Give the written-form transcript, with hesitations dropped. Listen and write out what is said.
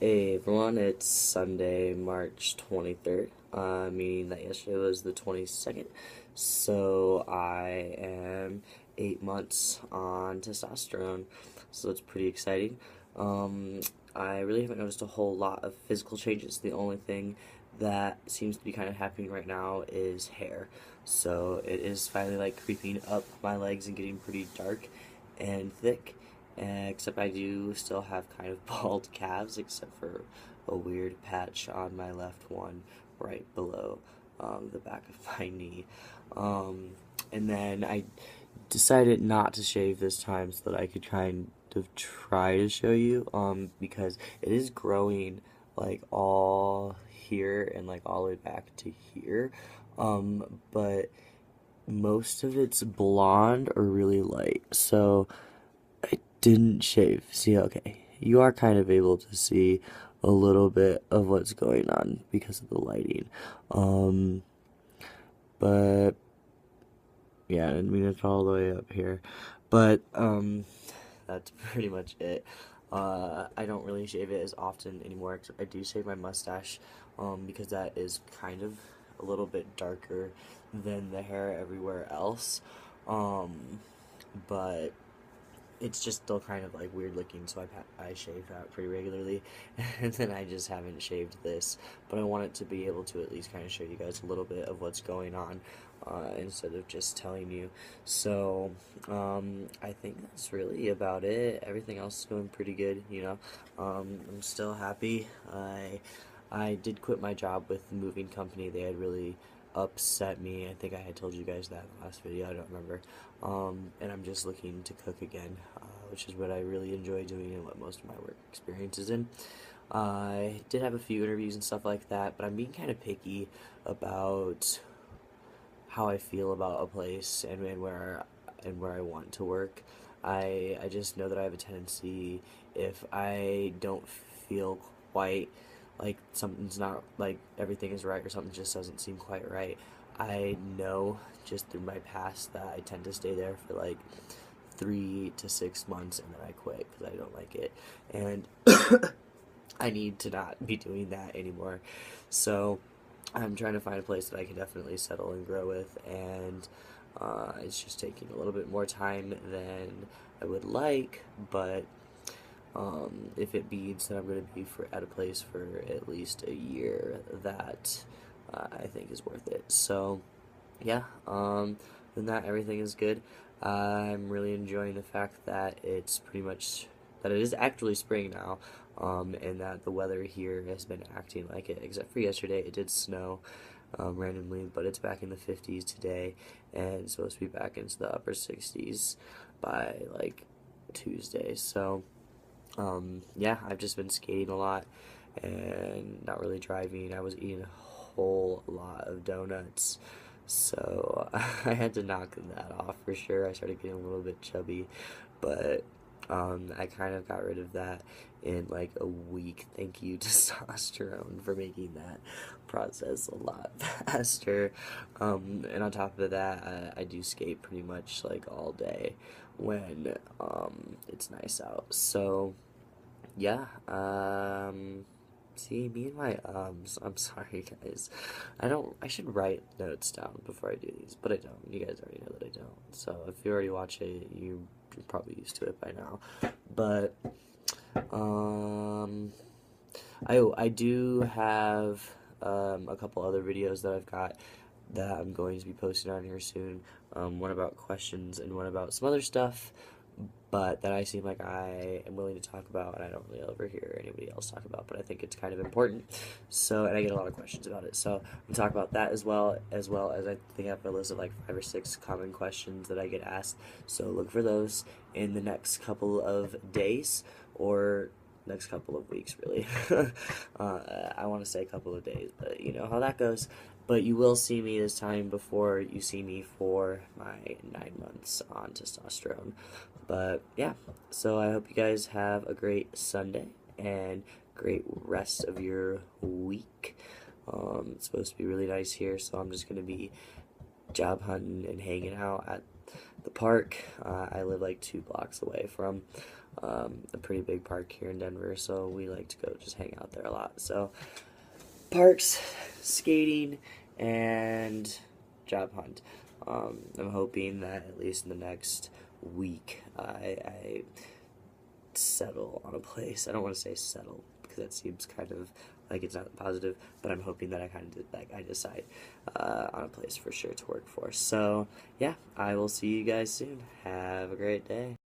Hey everyone, it's Sunday, March 23rd, meaning that yesterday was the 22nd. So I am 8 months on testosterone, so it's pretty exciting. Um, I really haven't noticed a whole lot of physical changes. The only thing that seems to be kind of happening right now is hair. So it is finally like creeping up my legs and getting pretty dark and thick. Except I do still have kind of bald calves, except for a weird patch on my left one right below the back of my knee. Um, and then I decided not to shave this time so that I could kind of try to show you, because it is growing like all here and like all the way back to here. But most of it's blonde or really light. So I didn't shave. See, okay. You are kind of able to see a little bit of what's going on because of the lighting. Um, but yeah, I mean it's all the way up here. But that's pretty much it. I don't really shave it as often anymore, except I do shave my mustache, because that is kind of a little bit darker than the hair everywhere else. Um, but it's just still kind of like weird looking, so I shave that pretty regularly, and then I just haven't shaved this, but I want it to be able to at least kind of show you guys a little bit of what's going on, instead of just telling you. So, I think that's really about it. Everything else is going pretty good, you know. I'm still happy. I did quit my job with the moving company. They had really upset me. I think I had told you guys that in the last video, I don't remember. And I'm just looking to cook again, which is what I really enjoy doing and what most of my work experience is in. I did have a few interviews and stuff like that, but I'm being kind of picky about how I feel about a place and where I want to work. I just know that I have a tendency, if I don't feel quite like something's not, like everything is right or something just doesn't seem quite right, I know just through my past that I tend to stay there for like 3 to 6 months and then I quit because I don't like it. And I need to not be doing that anymore. So I'm trying to find a place that I can definitely settle and grow with, and it's just taking a little bit more time than I would like, but if it means that I'm going to be at a place for at least a year, that I think is worth it. So, yeah, than that, everything is good. I'm really enjoying the fact that that it is actually spring now, and that the weather here has been acting like it, except for yesterday. It did snow, randomly, but it's back in the 50s today, and it's supposed to be back into the upper 60s by like Tuesday. So, yeah, I've just been skating a lot and not really driving. I was eating a whole lot of donuts, so I had to knock that off for sure. I started getting a little bit chubby, but I kind of got rid of that in like a week. Thank you, testosterone, for making that process a lot faster. And on top of that, I do skate pretty much like all day when it's nice out. So yeah, see, me and my I'm sorry guys. I should write notes down before I do these, but I don't. You guys already know that I don't. So if you already watch it, you're probably used to it by now. But um I do have a couple other videos that I've got that I'm going to be posting on here soon. One about questions and one about some other stuff, but that I seem like I am willing to talk about, and I don't really ever hear anybody else talk about, but I think it's kind of important. So, and I get a lot of questions about it. So, I'm talk about that as I think I have a list of like 5 or 6 common questions that I get asked. So, look for those in the next couple of days, or next couple of weeks, really. I want to say a couple of days, but you know how that goes. But you will see me this time before you see me for my 9 months on testosterone. But yeah, so I hope you guys have a great Sunday and great rest of your week. It's supposed to be really nice here, so I'm just gonna be job hunting and hanging out at the park. I live like 2 blocks away from a pretty big park here in Denver, so we like to go just hang out there a lot. So parks, skating, and job hunt. I'm hoping that at least in the next week I settle on a place. I don't want to say settle because that seems kind of like it's not positive, but I'm hoping that I decide on a place for sure to work for. So yeah, I will see you guys soon. Have a great day.